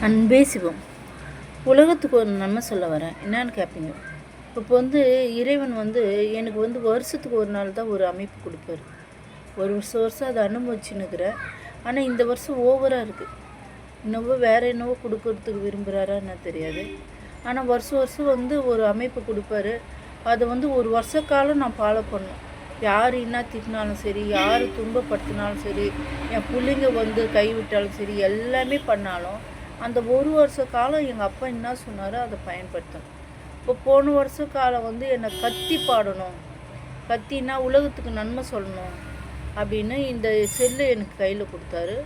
அன்பே சிவம். உலகத்துக்கு ஒரு நன்மை சொல்ல வரேன். என்னான்னு கேட்பீங்க. இப்போ இறைவன் எனக்கு வருஷத்துக்கு ஒரு நாள் தான் ஒரு அமைப்பு கொடுப்பாரு. ஒரு வருஷம் அதை அனுபவிச்சுன்னுக்கிறேன். ஆனால் இந்த வருஷம் ஓவராக இருக்குது. என்னவோ கொடுக்கறதுக்கு விரும்புகிறாரா என்ன தெரியாது. ஆனால் வருஷம் ஒரு அமைப்பு கொடுப்பாரு. அதை ஒரு வருஷ காலம் நான் ஃபாலோ பண்ணணும். யார் என்ன திட்டினாலும் சரி, யார் துன்பப்படுத்தினாலும் சரி, என் பிள்ளைங்க கைவிட்டாலும் சரி, எல்லாமே பண்ணாலும் அந்த ஒரு வருஷ காலம் எங்கள் அப்பா என்ன சொன்னாரோ அதை பயன்படுத்தணும். இப்போ போன வருஷ காலம் என்னை கத்தி பாடணும், கத்தினா உலகத்துக்கு நன்மை சொல்லணும் அப்படின்னு இந்த செல்லை எனக்கு கையில் கொடுத்தாரு.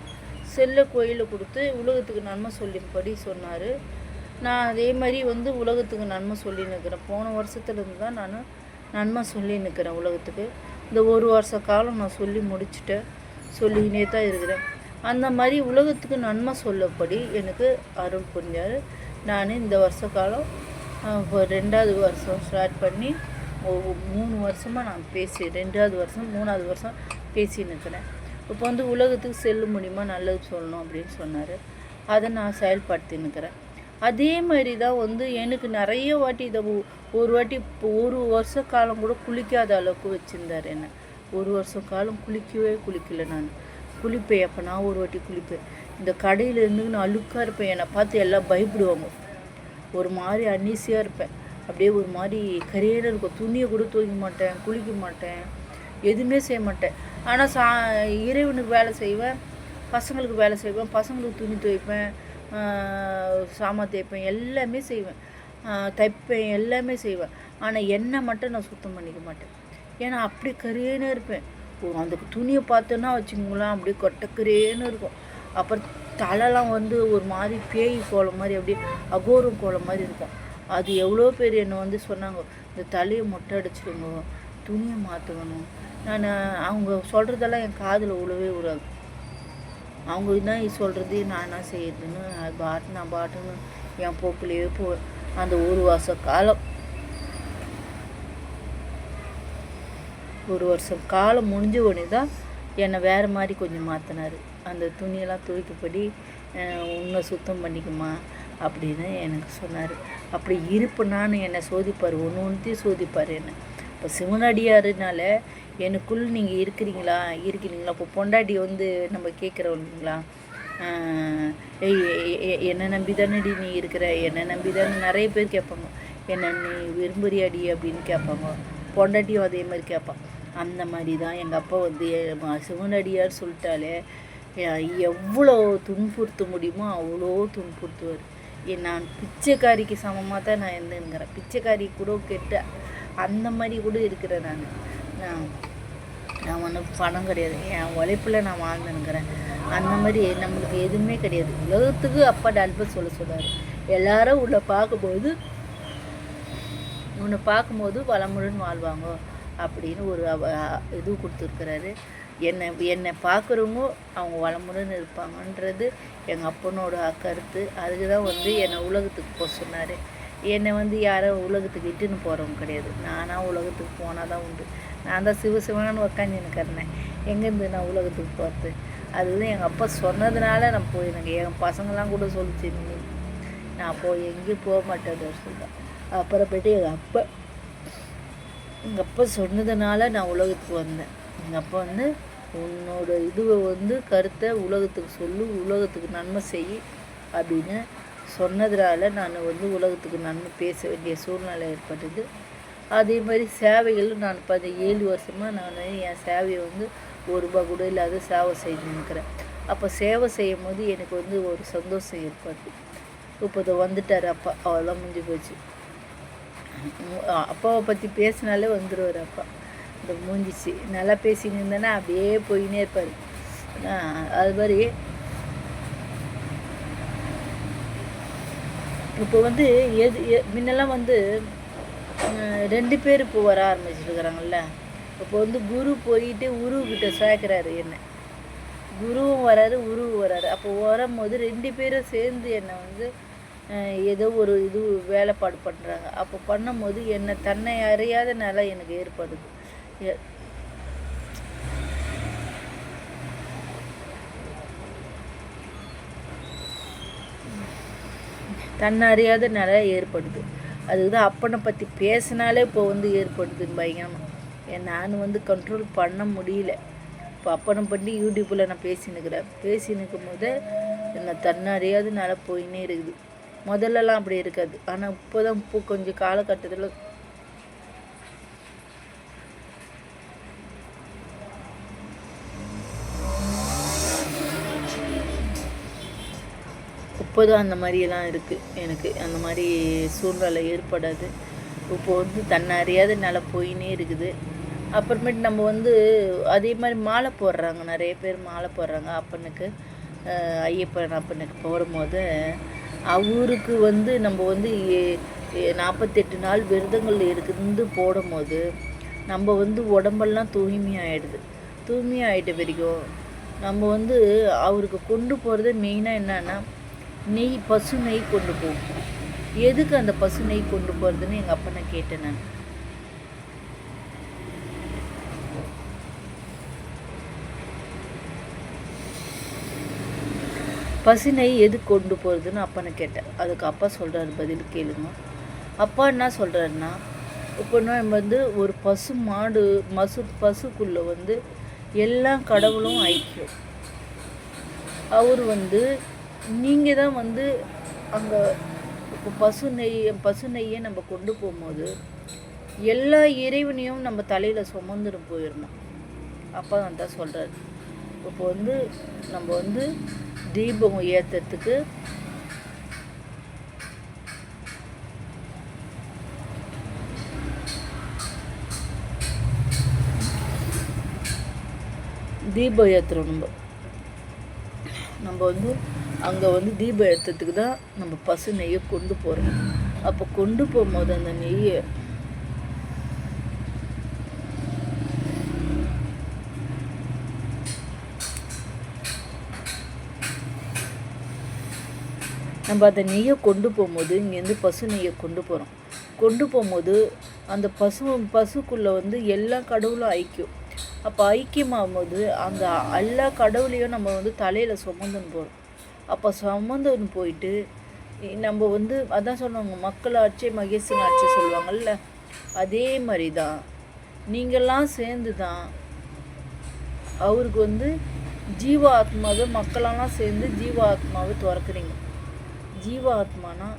செல்லை கோயிலில் கொடுத்து உலகத்துக்கு நன்மை சொல்லின்படி சொன்னார். நான் அதே மாதிரி உலகத்துக்கு நன்மை சொல்லின்னு இருக்கிறேன். போன வருஷத்துலேருந்து தான் நான் நன்மை சொல்லின்னு இருக்கிறேன் உலகத்துக்கு. இந்த ஒரு வருஷ காலம் நான் சொல்லி முடிச்சுட்டேன், சொல்லிக்கினே தான் இருக்கிறேன். அந்த மாதிரி உலகத்துக்கு நன்மை சொல்லப்படி எனக்கு அருள் புரிஞ்சார். நான் இந்த வருஷ காலம் இப்போ 2வது வருஷம் ஸ்டார்ட் பண்ணி 3 வருஷமாக நான் 2வது வருஷம் 3வது வருஷம் பேசின்னு இருக்கிறேன். இப்போ உலகத்துக்கு செல்ல முடியுமா நல்லது சொல்லணும் அப்படின்னு சொன்னார். அதை நான் செயல்படுத்தின்னு இருக்கிறேன். அதே மாதிரி தான் எனக்கு நிறைய வாட்டி இதை ஒரு வாட்டி இப்போ ஒரு வருஷ காலம் கூட குளிக்காத அளவுக்கு வச்சுருந்தார் என்னை. ஒரு வருஷ காலம் குளிக்கலை. நான் குளிப்பேன். அப்போ நான் ஒரு வாட்டி குளிப்பேன். இந்த கடையில் இருந்து நான் அழுக்காக இருப்பேன். என்னை பார்த்து எல்லாம் பயப்படுவாங்க. ஒரு மாதிரி அன்னீசியாக இருப்பேன். அப்படியே ஒரு மாதிரி கரையேற இருக்கும். துணியை கூட துவைக்க மாட்டேன், குளிக்க மாட்டேன், எதுவுமே செய்ய மாட்டேன். ஆனால் இறைவனுக்கு வேலை செய்வேன், பசங்களுக்கு வேலை செய்வேன், பசங்களுக்கு துணி துவைப்பேன், சாமான் தேய்ப்பேன், எல்லாமே செய்வேன், தைப்பேன், எல்லாமே செய்வேன். ஆனால் என்னை மட்டும் நான் சுத்தம் பண்ணிக்க மாட்டேன். ஏன்னா அப்படி கரையேன்னு இருப்பேன். அந்த துணியை பார்த்தோன்னா வச்சுக்கோங்களேன், அப்படியே கொட்டக்கரேன்னு இருக்கும். அப்புறம் தலைலாம் ஒரு மாதிரி பேய் கோலம் மாதிரி, அப்படியே அகோரம் கோலம் மாதிரி இருக்கும். அது எவ்வளோ பேர் என்னை சொன்னாங்க, இந்த தலையை மொட்டை அடிச்சிடுங்க, துணியை மாற்றணும். நான் அவங்க சொல்கிறதெல்லாம் என் காதில் உழவே விடாது. அவங்க என்ன சொல்கிறது, நான் என்ன செய்யறதுன்னு நான் பாட்டுன்னு என் போக்குலேயே போவேன். அந்த ஒரு வருஷம் காலம் முடிஞ்ச உடனே தான் என்னை வேறு மாதிரி கொஞ்சம் மாற்றினார். அந்த துணியெல்லாம் துவைக்கப்படி உன்னை சுத்தம் பண்ணிக்குமா அப்படின்னு எனக்கு சொன்னார். அப்படி இருப்புனான்னு என்னை சோதிப்பார், ஒன்றையும் சோதிப்பார் என்னை. இப்போ சிவனடியாருனால எனக்குள் நீங்கள் இருக்கிறீங்களா. இப்போ பொண்டாட்டி நம்ம கேட்குறவங்களா, என்னை நம்பி தானடி நீ இருக்கிற, என்னை நம்பி தானே நிறைய பேர் கேட்பாங்க. என்னை நீ விரும்புறியாடி அப்படின்னு கேட்பாங்க. பொண்டாட்டியும் அதே மாதிரி கேட்பான். அந்த மாதிரி தான் எங்கள் அப்பா சிவனடியார் சொல்லிட்டாலே எவ்வளோ துன்புறுத்த முடியுமோ அவ்வளோ துன்புறுத்துவார். நான் பிச்சைக்காரிக்கு சமமாக தான் நான் இருந்துங்கிறேன். பிச்சைக்காரி கூட கெட்ட அந்த மாதிரி கூட இருக்கிறேன். நான் ஒன்றும் பணம் கிடையாது, என் உழைப்பில் நான் வாழ்ந்துனுங்கிறேன். அந்த மாதிரி நம்மளுக்கு எதுவுமே கிடையாது. உலகத்துக்கு அப்பா அட்வைஸ் சொல்கிறார். எல்லாரும் உன்னை பார்க்கும்போது வளமுடன் வாழ்வாங்க அப்படின்னு ஒரு இது கொடுத்துருக்குறாரு. என்னை பார்க்குறவங்க அவங்க வளமுடன் இருப்பாங்கன்றது எங்கள் அப்பனோட கருத்து. அதுக்கு தான் என்னை உலகத்துக்கு போக சொன்னார். என்னை யாரும் உலகத்துக்கு இட்டுன்னு போகிறவங்க கிடையாது. நானாக உலகத்துக்கு போனால் தான் உண்டு. நான் தான் சிவசிவனான்னு உக்காந்து எனக்கு எங்கேருந்து நான் உலகத்துக்கு போகிறது. அதுதான் எங்கள் அப்பா சொன்னதுனால நான் போயிருந்தேங்க. என் பசங்களாம் கூட சொல்லிச்சு, நான் எங்கேயும் போக மாட்டேன்னு சொல்கிறேன். அப்புறமேட்டு எங்கள் அப்பா சொன்னதுனால நான் உலகத்துக்கு வந்தேன். எங்கள் அப்பா உன்னோட இதுவை கருத்தை உலகத்துக்கு சொல்லு, உலகத்துக்கு நன்மை செய் அப்படின்னு சொன்னதுனால நான் உலகத்துக்கு நன்மை பேச வேண்டிய சூழ்நிலை ஏற்பட்டது. அதே மாதிரி சேவைகள் நான் 7 வருஷமாக நான் என் சேவையை ₹1 கூட இல்லாத சேவை செஞ்சுருக்கிறேன். அப்போ சேவை செய்யும் போது எனக்கு ஒரு சந்தோஷம் ஏற்படுது. இப்போ வந்துட்டார் அப்பா, அவ்வளோதான் முடிஞ்சு போச்சு. அப்பாவை பற்றி பேசினாலே வந்துடுவார் அப்பா. இந்த மூஞ்சிச்சு நல்லா பேசின்னு இருந்தேன்னா அப்படியே போயின்னே இருப்பார். அது மாதிரி இப்போ முன்னெல்லாம் 2 பேர் இப்போ வர ஆரம்பிச்சுருக்கிறாங்கல்ல. இப்போ குரு போயிட்டு உருவுக்கிட்ட சேர்க்குறாரு என்னை. குருவும் வராரு, உருவும் வராரு. அப்போ வரும்போது 2 பேரும் சேர்ந்து என்னை ஏதோ ஒரு வேலைப்பாடு பண்ணுறாங்க. அப்போ பண்ணும்போது என்னை தன்னை அறியாத நிலை எனக்கு ஏற்படுது. தன்னறியாத நிலை ஏற்படுது. அதுக்கு தான் அப்பனை பற்றி பேசினாலே இப்போ வந்து ஏற்படுதுன்னு பயங்கரமாக. நான் கண்ட்ரோல் பண்ண முடியல. இப்போ அப்பனை பண்ணி யூடியூப்பில் நான் பேசினுக்கும் போது என்ன தன்னறியாத நிலை போயின்னே இருக்குது. முதல்லலாம் அப்படி இருக்காது. ஆனால் இப்போ கொஞ்சம் காலகட்டத்தில் இப்போதான் அந்த மாதிரியெல்லாம் இருக்குது. எனக்கு அந்த மாதிரி சூழ்நிலை ஏற்படாது. இப்போ தன்னறியாத நிலை போயின்னே இருக்குது. அப்புறமேட்டு நம்ம அதே மாதிரி மாலை போடுறாங்க, நிறைய பேர் மாலை போடுறாங்க அப்பனுக்கு, ஐயப்பன் அப்பனுக்கு போடும்போது அவருக்கு நம்ம 48 நாள் விரதங்கள் இருக்குது போடும்போது நம்ம உடம்பெல்லாம் தூய்மையாகிடுது. தூய்மையாகிட்ட வரைக்கும் நம்ம அவருக்கு கொண்டு போகிறது மெயினாக என்னன்னா நெய், பசு நெய் கொண்டு போகும். எதுக்கு அந்த பசு நெய் கொண்டு போகிறதுன்னு எங்கள் அப்பனை கேட்டேன் நான். பசு நெய் எதுக்கு கொண்டு போகிறதுன்னு அப்பனை கேட்டேன். அதுக்கு அப்பா சொல்கிறாரு, பதில் கேளுங்க. அப்பா என்ன சொல்கிறாருன்னா, இப்போ நம்ம ஒரு பசு மாடு பசுக்குள்ளே எல்லா கடவுளும் ஐக்கியம். அவர் நீங்கள் தான் அங்கே இப்போ பசு நெய்யை நம்ம கொண்டு போகும்போது எல்லா இறைவனையும் நம்ம தலையில் சுமந்துட்டு போயிடணும். அப்பா தான் சொல்கிறாரு. இப்போ நம்ம தீபம் ஏற்றுறதுக்கு தீபம் ஏற்றுறோம். நம்ம அங்கே தீபம் ஏற்றுறதுக்கு தான் நம்ம பசு நெய்யை கொண்டு போகிறோம். அப்போ கொண்டு போகும்போது அந்த நெய்யை கொண்டு போகும்போது இங்கேருந்து பசு நெய்யை கொண்டு போகிறோம். கொண்டு போகும்போது அந்த பசுக்குள்ளே எல்லா கடவுளும் ஐக்கியம். அப்போ ஐக்கியமாகும்போது அந்த எல்லா கடவுளையும் நம்ம தலையில் சுமந்துன்னு போகிறோம். அப்போ சுமந்துன்னு போயிட்டு நம்ம அதான் சொன்னவங்க மக்களாட்சி மகேசன் ஆட்சி சொல்லுவாங்கள்ல, அதே மாதிரி தான் நீங்கள்லாம் சேர்ந்து தான் அவருக்கு ஜீவ ஆத்மாவை மக்களெல்லாம் சேர்ந்து ஜீவ ஆத்மாவை திறக்கிறீங்க. ஜீவ ஆத்மானா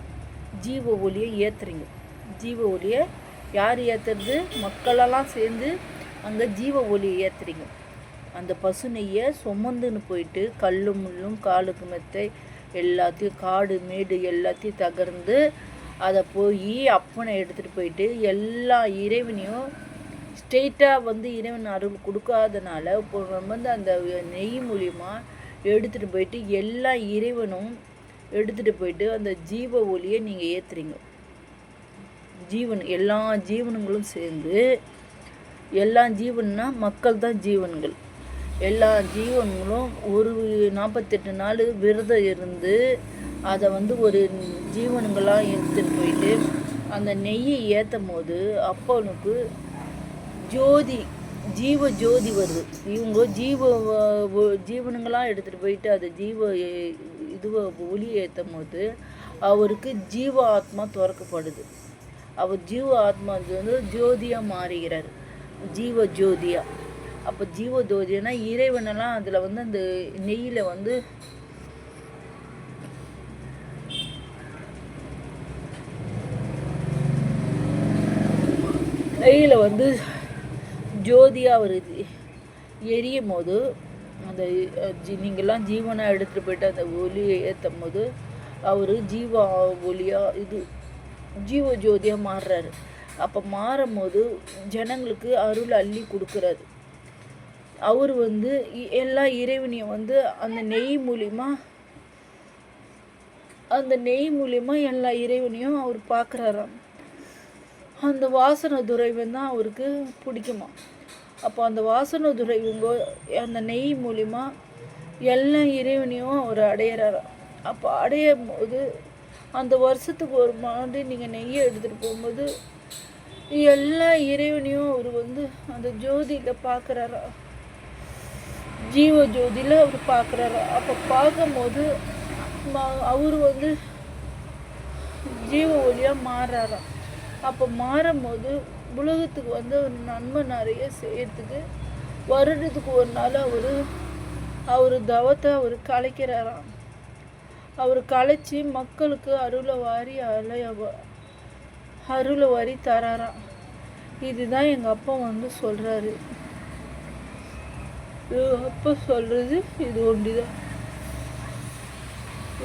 ஜீவ ஒளியை ஏற்றுறீங்க. ஜீவ ஒளியை யார் ஏற்றுறது? மக்களெல்லாம் சேர்ந்து அங்கே ஜீவ ஒளியை ஏற்றுறீங்க. அந்த பசு நெய்யை சுமந்துன்னு போயிட்டு கல்லும் முள்ளும் காலுக்கு மெத்தை எல்லாத்தையும் காடு மேடு எல்லாத்தையும் தகர்ந்து அதை போய் அப்பனை எடுத்துகிட்டு போயிட்டு எல்லா இறைவனையும் ஸ்ட்ரெயிட்டாக இறைவன் அருள் கொடுக்காதனால இப்போ அந்த நெய் மூலியமாக எடுத்துகிட்டு போயிட்டு எல்லா இறைவனும் எடுத்துகிட்டு போயிட்டு அந்த ஜீவ ஒளியை நீங்கள் ஏற்றுறீங்க. எல்லா ஜீவனுங்களும் சேர்ந்து, எல்லா ஜீவன்னா மக்கள் தான் ஜீவன்கள், எல்லா ஜீவன்களும் ஒரு 48 நாள் விரதம் இருந்து அதை ஒரு ஜீவனுங்களாக எடுத்துகிட்டு போயிட்டு அந்த நெய்யை ஏற்றும் போது அப்பனுக்கு ஜீவ ஜோதி வருது. இவங்க ஜீவனுங்களாக எடுத்துகிட்டு போயிட்டு அதை ஒளி ஏற்றும் போது அவருக்கு ஜீவ ஆத்மா திறக்கப்படுது. அவர் ஜீவ ஆத்மா ஜோதியாக மாறுகிறார், ஜீவ ஜோதியாக. அப்போ ஜீவ ஜோதினா இறைவனெல்லாம் அதில் அந்த நெய்யில் ஜோதியாக வருது. எரியும் போது அந்த நீங்கள்லாம் ஜீவனாக எடுத்துகிட்டு போயிட்டு அந்த ஒளியை ஏற்றும் போது அவர் ஜீவ ஒளியாக ஜீவ ஜோதியாக மாறுறாரு. அப்போ மாறும்போது ஜனங்களுக்கு அருள் அள்ளி கொடுக்குறாரு. அவர் எல்லா இறைவனையும் அந்த நெய் மூலிமா எல்லா இறைவனையும் அவர் பார்க்குறாராம். அந்த வாசனை துறைவன் தான் அவருக்கு பிடிக்குமா. அப்போ அந்த வாசனை துறைவங்க அந்த நெய் மூலிமா எல்லா இறைவனையும் அவர் அடையிறாராம். அப்போ அடையும் போது அந்த வருஷத்துக்கு ஒரு மாதிரி நீங்கள் நெய்யை எடுத்துகிட்டு போகும்போது எல்லா இறைவனையும் அவர் அந்த ஜோதியில் பார்க்குறாரா, ஜீவ ஜோதியில் அவர் பார்க்குறாரா. அப்போ பார்க்கும்போது அவர் ஜீவ ஒளியாக மாறுறாராம். அப்போ மாறும்போது உலகத்துக்கு வந்து ஒரு நன்மை நிறைய செய்யறதுக்கு வருடத்துக்கு ஒரு நாள் அவர் தவத்தை அவர் கலைக்கிறாராம். அவர் கலைச்சி மக்களுக்கு அருளை வாரி தராராம். இதுதான் எங்கள் அப்பா வந்து சொல்கிறாரு. அப்பா சொல்கிறது இது ஒன்றுதான்.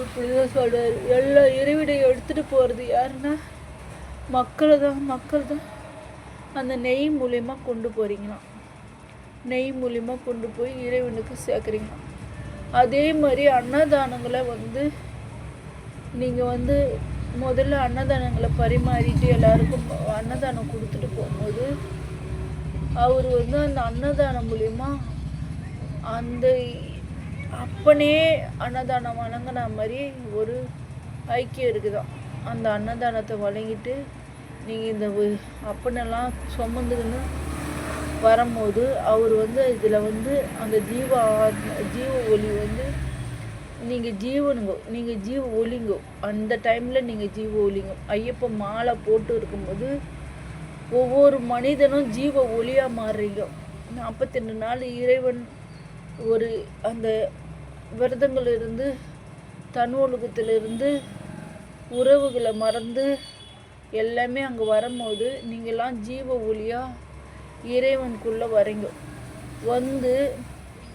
இப்படிதான் சொல்கிறாரு. எல்லா இறைவிடையை எடுத்துகிட்டு போகிறது யாருன்னா மக்கள் தான் அந்த நெய் மூலயமா கொண்டு போகிறீங்களாம். நெய் மூலிமா கொண்டு போய் இறைவனுக்கு சேர்க்குறீங்க. அதே மாதிரி அன்னதானங்களை வந்து நீங்கள் வந்து முதல்ல அன்னதானங்களை பரிமாறிட்டு எல்லாருக்கும் அன்னதானம் கொடுத்துட்டு போகும்போது அவர் வந்து அந்த அன்னதானம் மூலிமா அந்த அப்பனே அன்னதானம் வழங்கின மாதிரி ஒரு ஐக்கியம் இருக்குதான். அந்த அன்னதானத்தை வழங்கிட்டு நீங்கள் இந்த அப்பனெல்லாம் சுமந்துக்கின்னு வரும்போது அவர் வந்து இதில் வந்து அந்த ஜீவ ஒளி வந்து நீங்கள் ஜீவ ஒளிங்கோ. அந்த டைமில் நீங்கள் ஜீவ ஒளிங்கோ. ஐயப்ப மாலை போட்டு இருக்கும்போது ஒவ்வொரு மனிதனும் ஜீவ ஒளியாக மாறுறீங்க. 42 நாள் இறைவன் ஒரு அந்த விரதங்களிலிருந்து தன்னுலகத்திலிருந்து உறவுகளை மறந்து எல்லாமே அங்கே வரும்போது நீங்கள்லாம் ஜீவ ஒளியாக இறைவனுக்குள்ளே வரீங்க. வந்து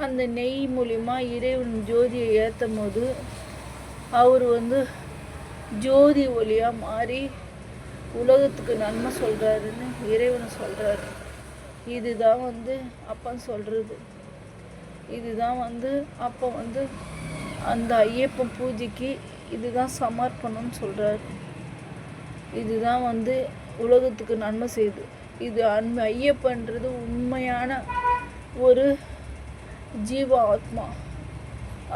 அந்த நெய் மூலிமா இறைவன் ஜோதியை ஏற்றும் போது அவர் வந்து ஜோதி ஒளியாக மாறி உலகத்துக்கு நன்மை சொல்கிறாருன்னு இறைவனை சொல்கிறாரு. இதுதான் வந்து அப்பன் சொல்கிறது. இதுதான் வந்து அப்போ வந்து அந்த ஐயப்பன் பூஜைக்கு இதுதான் சமர்ப்பணம்னு சொல்கிறாரு. இதுதான் வந்து உலகத்துக்கு நன்மை செய்யுது. இது ஐயப்பன்றது உண்மையான ஒரு ஜீவ ஆத்மா.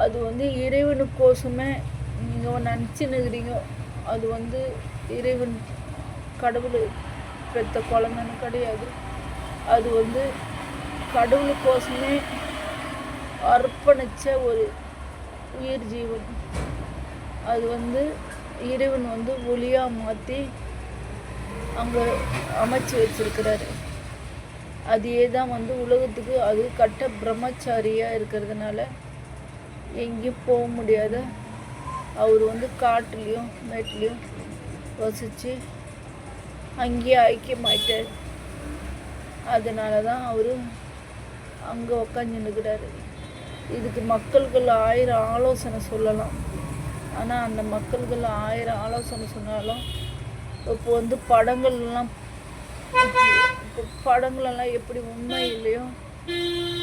அது வந்து இறைவனுக்கோசமே நீங்கள் நினச்சின்னுக்கிறீங்க. அது வந்து இறைவன் கடவுள் பெற்ற குழந்தைன்னு கிடையாது. அது வந்து கடவுளுக்கோசமே அர்ப்பணித்த ஒரு உயிர் ஜீவன். அது வந்து இறைவன் வந்து ஒளியாக மாற்றி அங்கே அமைச்சு வச்சிருக்கிறாரு. அதே தான் வந்து உலகத்துக்கு அது கட்ட பிரம்மச்சாரியாக இருக்கிறதுனால எங்கேயும் போக முடியாத அவர் வந்து காட்டுலேயும் மேட்லேயும் வசித்து அங்கேயே ஐக்கியமாயிட்டார். அதனால தான் அவர் அங்கே உக்காந்துன்னுக்கிறாரு. இதுக்கு மக்கள்கள் 1000 ஆலோசனை சொல்லலாம். ஆனால் அந்த மக்கள்கள் 1000 ஆலோசனை சொன்னாலும் இப்போ வந்து படங்கள்லாம் எப்படி உண்மை இல்லையோ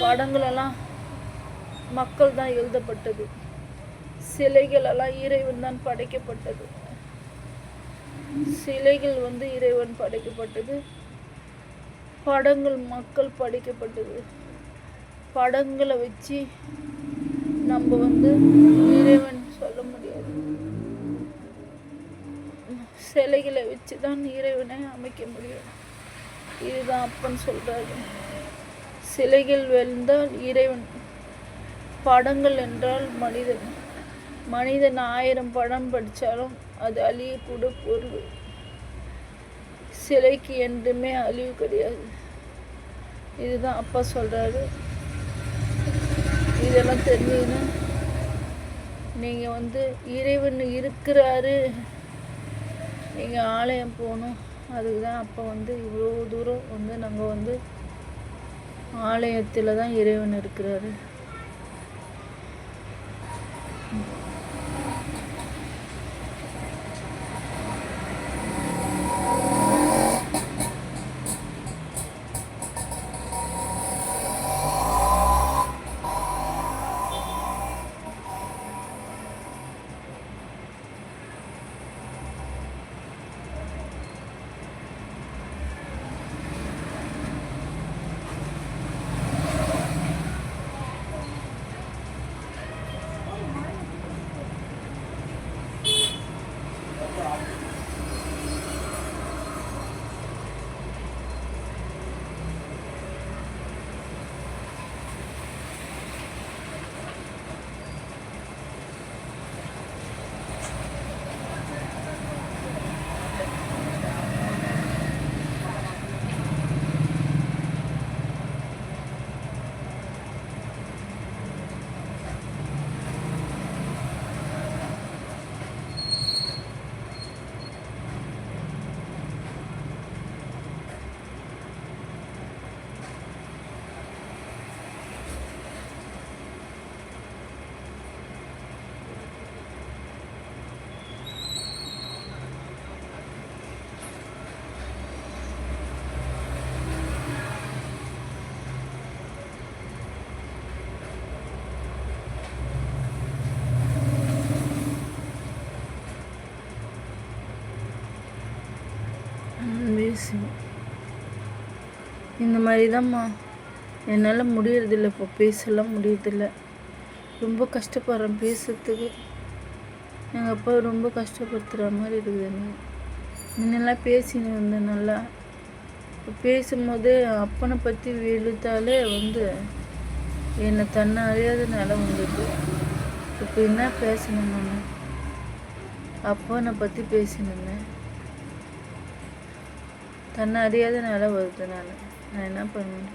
படங்களெல்லாம் மக்கள் தான் எழுதப்பட்டது. சிலைகளெல்லாம் இறைவன் தான் படைக்கப்பட்டது. சிலைகள் வந்து இறைவன் படைக்கப்பட்டது. படங்கள் மக்கள் படைக்கப்பட்டது. படங்களை வச்சு நம்ம வந்து இறைவன் சொல்ல முடியாது. சிலைகளை வச்சு தான் இறைவனை அமைக்க முடியும். இதுதான் அப்பன்னு சொல்கிறாரு. சிலைகள் வெந்தால் இறைவன், படங்கள் என்றால் மனிதன். மனிதன் 1000 படம் படித்தாலும் அது அழியக்கூட பொருள். சிலைக்கு என்றுமே அழிவு கிடையாது. இதுதான் அப்பா சொல்கிறாரு. இதெல்லாம் தெரிஞ்சுன்னா நீங்கள் வந்து இறைவன் இருக்கிறாரு, நீங்கள் ஆலயம் போகணும். அதுக்கு தான் அப்போ வந்து இவ்வளோ தூரம் வந்து நாங்கள் வந்து ஆலயத்தில் தான் இறைவன் இருக்கிறாரு. இந்த மாதிரி தான்ம்மா என்னால் முடியறதில்ல, இப்போ பேசலாம் முடியறதில்ல. ரொம்ப கஷ்டப்படுறேன் பேசுறதுக்கு. எங்கள் அப்பா ரொம்ப கஷ்டப்படுத்துகிற மாதிரி இருக்குது எனக்கு. முன்னெல்லாம் பேசின்னு இருந்தேன் நல்லா. இப்போ பேசும்போது அப்பனை பற்றி வெளுத்தாலே என்னை தன்னை அறியாத நிலை வந்துடுது. இப்போ என்ன பேசணும், நான் அப்பனை பற்றி பேசினிருந்தேன், தன்னை அறியாத நிலை வருது. நான் என்ன பண்ணுவேன்?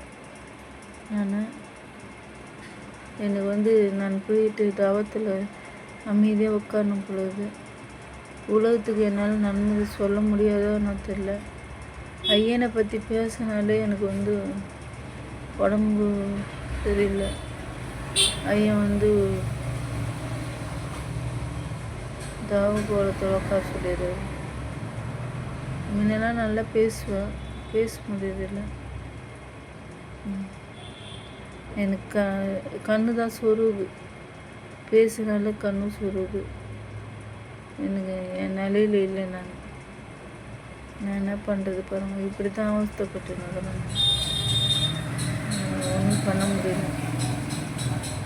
எனக்கு நான் போயிட்டு தவத்தில் அமைதியாக உட்காரணும் பொழுது உலகத்துக்கு என்னால் நன்மை சொல்ல முடியாதோன்னு தெரியல. ஐயனை பற்றி பேசினாலே எனக்கு உடம்பு தெரியல. ஐயன் தாவ கோலத்தில் உட்கார சொல்லிடுறாரு. முன்னெல்லாம் நல்லா பேசுவேன், பேச முடியறதில்லை. எனக்கு கண்ணு தான் சொருகுது, பேசுனால கண்ணு சொருகுது. எனக்கு என் நிலையில் இல்லை. நான் என்ன பண்ணுறது பாருங்கள், இப்படி தான் அவஸ்தைப்பட்டு நடக்கிறேன். ஒன்றும் பண்ண முடியல.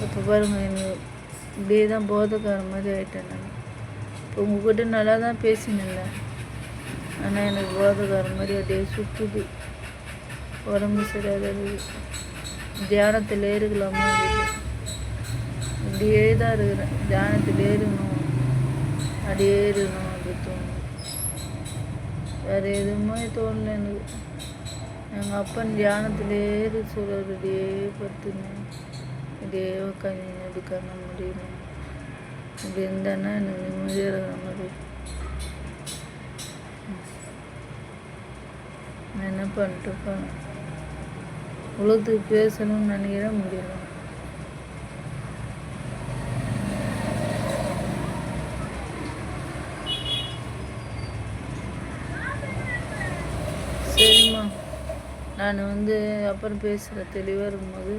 இப்போ பாருங்கள், எனக்கு இப்படியே தான் போதைக்கார மாதிரி ஆகிட்டேன். நான் இப்போ உங்கள்கிட்ட நல்லா தான் பேசினேன், ஆனால் எனக்கு போதைக்கார மாதிரி அப்படியே சுற்றுது, உடம்பு சரியாக இருக்குது. தியானத்தில் இருக்கலாமா இருக்குது, இப்படியே தான் இருக்கிறேன். தியானத்தில் ஏறணும், அப்படியே இருக்கணும் அப்படி தோணும். வேறு எதுவுமே தோணலை எனக்கு. எங்கள் அப்பன் தியானத்திலே சொல்கிறது, அப்படியே படுத்துன்னு அப்படியே உட்காந்து இப்படி கண்ண முடியணும். இப்படி இருந்தானா எனக்கு நிம்மதியாக இருக்கிற மாதிரி. நான் என்ன பண்ணிட்டு போனேன், உலகத்துக்கு பேசணும்னு நினைக்கிற முடியல. சரிம்மா, நான் அப்புறம் பேசுகிறேன் தெளிவாக இருக்கும்போது.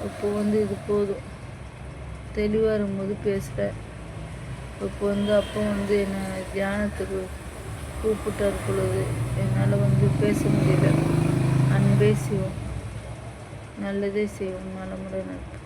இப்போ இது போதும், தெளிவாக இருக்கும்போது பேசுகிறேன். இப்போ அப்போ என்னை தியானத்துக்கு கூப்பிட்டார் பொழுது என்னால் பேச முடியல. அன்பே செய்வோம், நல்லதே செய்வோம், நலமுடன் நட்பு.